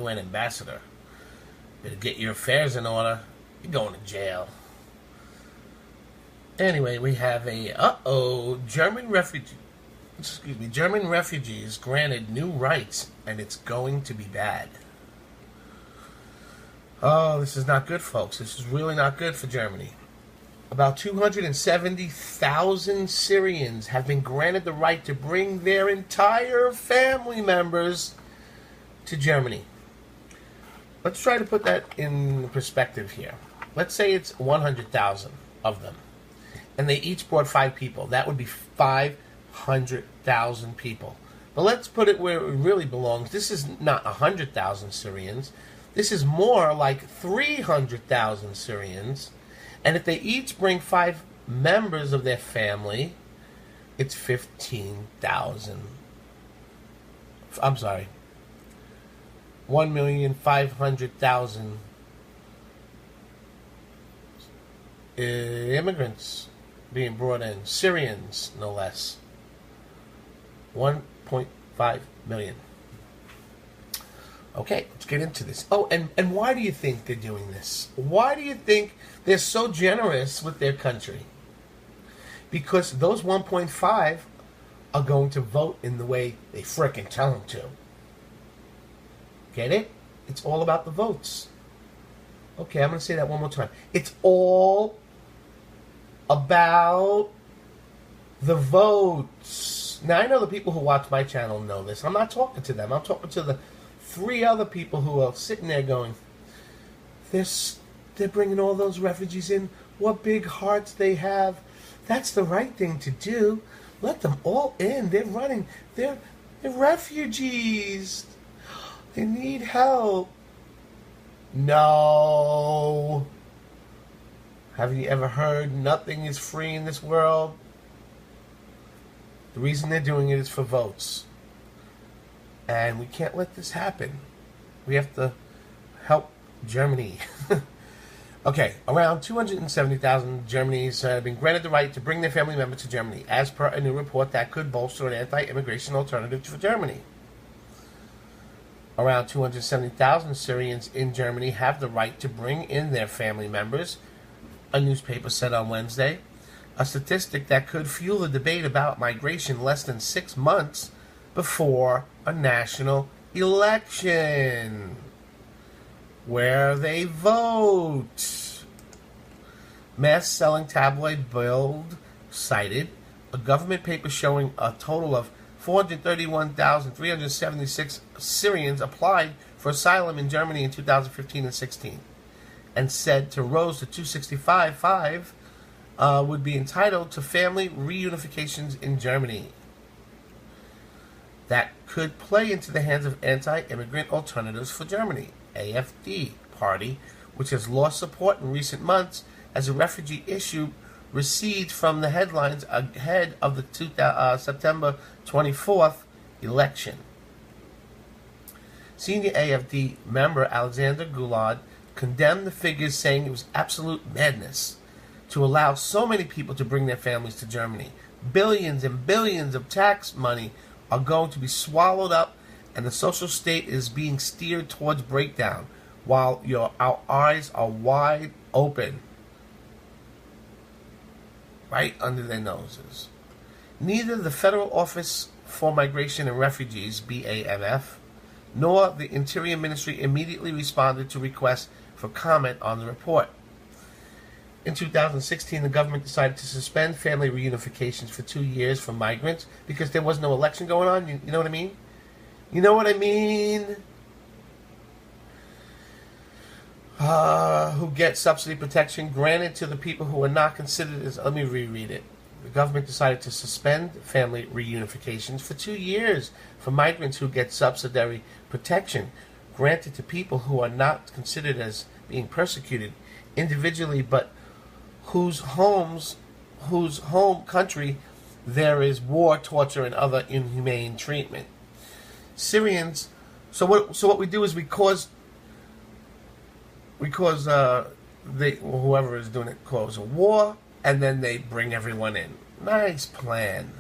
UN ambassador. Better get your affairs in order. You're going to jail. Anyway, we have German refugees granted new rights, and it's going to be bad. Oh, this is not good, folks. This is really not good for Germany. About 270,000 Syrians have been granted the right to bring their entire family members to Germany. Let's try to put that in perspective here. Let's say it's 100,000 of them, and they each brought 5 people. That would be 500,000 people. But let's put it where it really belongs. This is not 100,000 Syrians. This is more like 300,000 Syrians. And if they each bring 5 members of their family, it's 15,000. I'm sorry. 1,500,000 immigrants being brought in. Syrians, no less. 1.5 million. Okay, let's get into this. Oh, and why do you think they're doing this? Why do you think they're so generous with their country? Because those 1.5 are going to vote in the way they frickin' tell them to. Get it? It's all about the votes. Okay, I'm going to say that one more time. It's all about the votes. Now, I know the people who watch my channel know this. I'm not talking to them. I'm talking to the 3 other people who are sitting there going, they're bringing all those refugees in. What big hearts they have. That's the right thing to do. Let them all in. They're running. They're refugees. They need help. No. Have you ever heard nothing is free in this world? The reason they're doing it is for votes. And we can't let this happen. We have to help Germany. Okay, around 270,000 Germans have been granted the right to bring their family member to Germany, as per a new report that could bolster an anti-immigration alternative for Germany. Around 270,000 Syrians in Germany have the right to bring in their family members, a newspaper said on Wednesday, a statistic that could fuel the debate about migration less than 6 months before a national election where they vote. Mass-selling tabloid Bild cited a government paper showing a total of 431,376 Syrians applied for asylum in Germany in 2015 and 16, and said to rose to 265,500 would be entitled to family reunifications in Germany. That could play into the hands of anti-immigrant alternatives for Germany, AfD party, which has lost support in recent months as a refugee issue recedes from the headlines ahead of the September 24th election. Senior AfD member Alexander Goulard condemned the figures, saying it was absolute madness to allow so many people to bring their families to Germany. Billions and billions of tax money are going to be swallowed up, and the social state is being steered towards breakdown while our eyes are wide open right under their noses. Neither the Federal Office for Migration and Refugees, BAMF, nor the Interior Ministry immediately responded to requests for comment on the report. In 2016, the government decided to suspend family reunifications for 2 years for migrants because there was no election going on. You know what I mean? You know what I mean? Who get subsidy protection granted to the people who are not considered as... Let me reread it. The government decided to suspend family reunifications for 2 years for migrants who get subsidiary protection granted to people who are not considered as being persecuted individually, but whose home country there is war, torture, and other inhumane treatment. Syrians. So what we do is we cause whoever is doing it cause a war, and then they bring everyone in. Nice plan.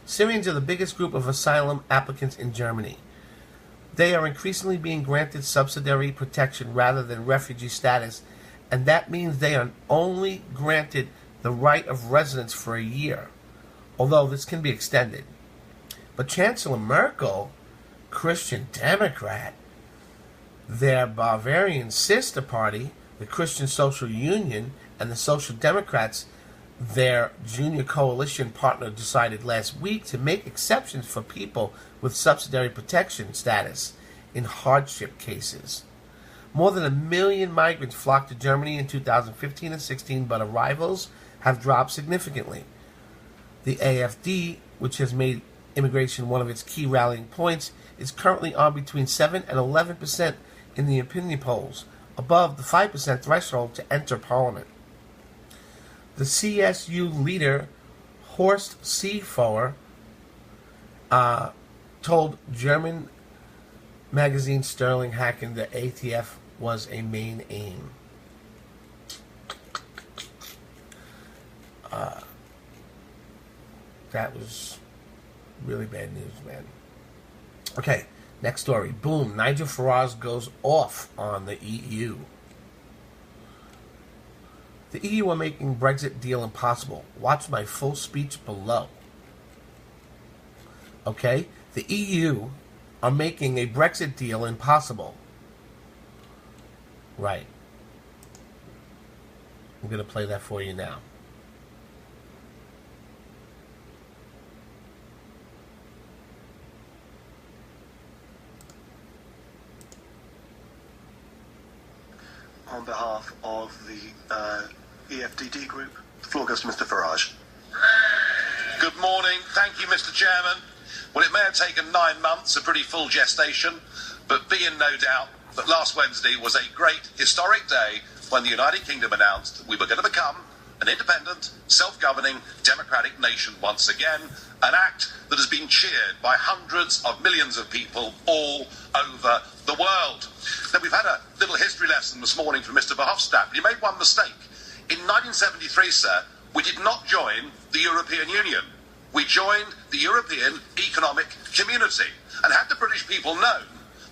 Syrians are the biggest group of asylum applicants in Germany. They are increasingly being granted subsidiary protection rather than refugee status, and that means they are only granted the right of residence for a year, although this can be extended. But Chancellor Merkel, Christian Democrat, their Bavarian sister party, the Christian Social Union, and the Social Democrats, their junior coalition partner, decided last week to make exceptions for people with subsidiary protection status in hardship cases. More than 1 million migrants flocked to Germany in 2015 and 16, but arrivals have dropped significantly. The AfD, which has made immigration one of its key rallying points, is currently on between 7 and 11% in the opinion polls, above the 5% threshold to enter parliament. The CSU leader, Horst Seehofer, told German magazine Sterling Hacken that ATF was a main aim. That was really bad news, man. Okay, next story. Boom, Nigel Farage goes off on the EU. The EU are making Brexit deal impossible. Watch my full speech below. Okay? The EU are making a Brexit deal impossible. Right. I'm going to play that for you now. On behalf of the EFDD group, the floor goes to Mr. Farage. Good morning. Thank you, Mr. Chairman. Well, it may have taken 9 months, a pretty full gestation, but be in no doubt that last Wednesday was a great historic day when the United Kingdom announced that we were going to become an independent, self-governing, democratic nation once again, an act that has been cheered by hundreds of millions of people all over the world. Now, we've had a little history lesson this morning from Mr. Verhofstadt, but he made one mistake. In 1973, sir, we did not join the European Union. We joined the European Economic Community. And had the British people known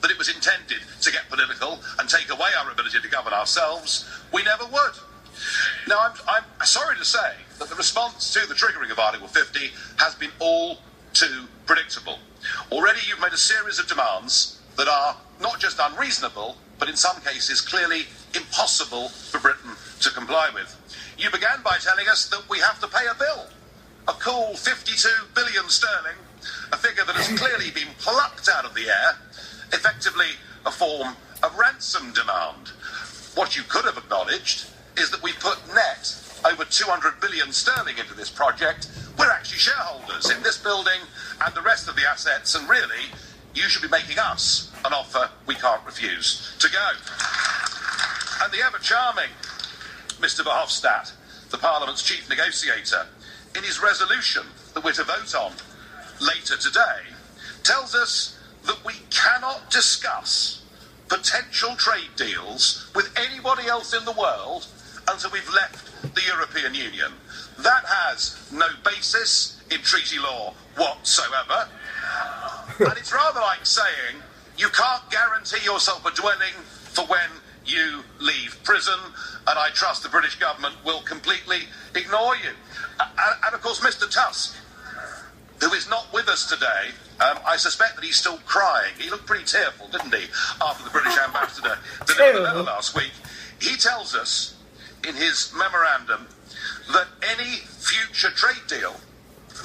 that it was intended to get political and take away our ability to govern ourselves, we never would. Now, I'm sorry to say that the response to the triggering of Article 50 has been all too predictable. Already you've made a series of demands that are not just unreasonable, but in some cases clearly impossible for Britain to comply with. You began by telling us that we have to pay a bill, a cool 52 billion sterling, a figure that has clearly been plucked out of the air, effectively a form of ransom demand. What you could have acknowledged is that we put net over 200 billion sterling into this project. We're actually shareholders in this building and the rest of the assets, and really, you should be making us an offer we can't refuse to go. And the ever-charming Mr. Verhofstadt, the Parliament's chief negotiator, in his resolution that we're to vote on later today, tells us that we cannot discuss potential trade deals with anybody else in the world until we've left the European Union. That has no basis in treaty law whatsoever. And it's rather like saying you can't guarantee yourself a dwelling for when you leave prison, and I trust the British government will completely ignore you. And of course, Mr. Tusk, who is not with us today, I suspect that he's still crying. He looked pretty tearful, didn't he, after the British ambassador delivered the letter last week. He tells us in his memorandum that any future trade deal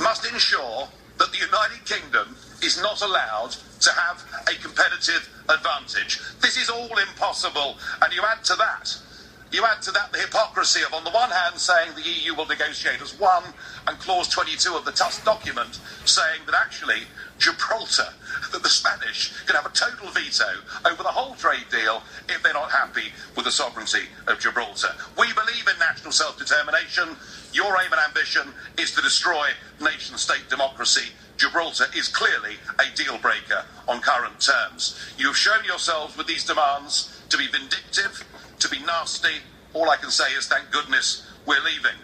must ensure that the United Kingdom is not allowed to have a competitive advantage. This is all impossible, and you add to that the hypocrisy of, on the one hand, saying the EU will negotiate as one, and clause 22 of the Tusk document saying that actually Gibraltar, that the Spanish can have a total veto over the whole trade deal if they're not happy with the sovereignty of Gibraltar. We believe in national self-determination. Your aim and ambition is to destroy nation-state democracy. Gibraltar is clearly a deal-breaker on current terms. You've shown yourselves with these demands to be vindictive, to be nasty. All I can say is thank goodness we're leaving.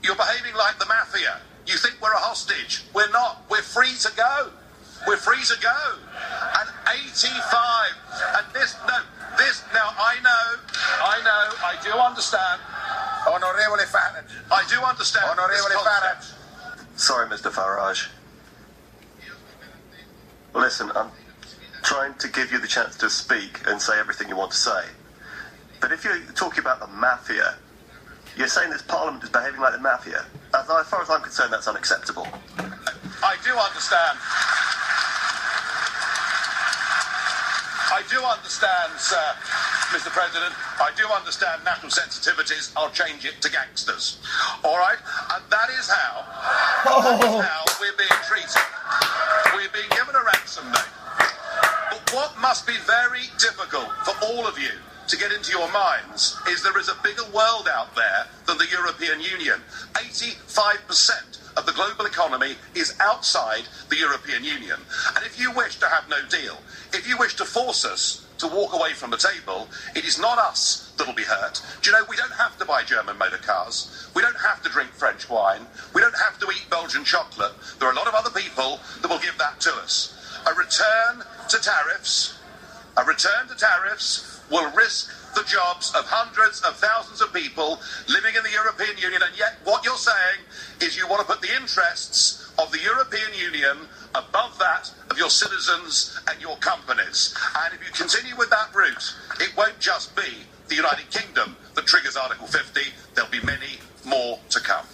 You're behaving like the mafia. You think we're a hostage. We're not. We're free to go. we're free to go. And 85. And now I do understand. Onorevole Farage. I do understand. Onorevole Farage. Sorry, Mr. Farage. Listen, I'm trying to give you the chance to speak and say everything you want to say. But if you're talking about the mafia, you're saying this Parliament is behaving like the mafia. As far as I'm concerned, that's unacceptable. I do understand. I do understand, sir, Mr. President. I do understand national sensitivities. I'll change it to gangsters. All right? And that is how we're being treated. We're being given a ransom note. But what must be very difficult for all of you to get into your minds is there is a bigger world out there than the European Union. 85% of the global economy is outside the European Union. And if you wish to have no deal, if you wish to force us to walk away from the table, it is not us that'll be hurt. Do you know, we don't have to buy German motor cars. We don't have to drink French wine. We don't have to eat Belgian chocolate. There are a lot of other people that will give that to us. A return to tariffs will risk the jobs of hundreds of thousands of people living in the European Union, and yet what you're saying is you want to put the interests of the European Union above that of your citizens and your companies. And if you continue with that route, it won't just be the United Kingdom that triggers Article 50, there'll be many more to come.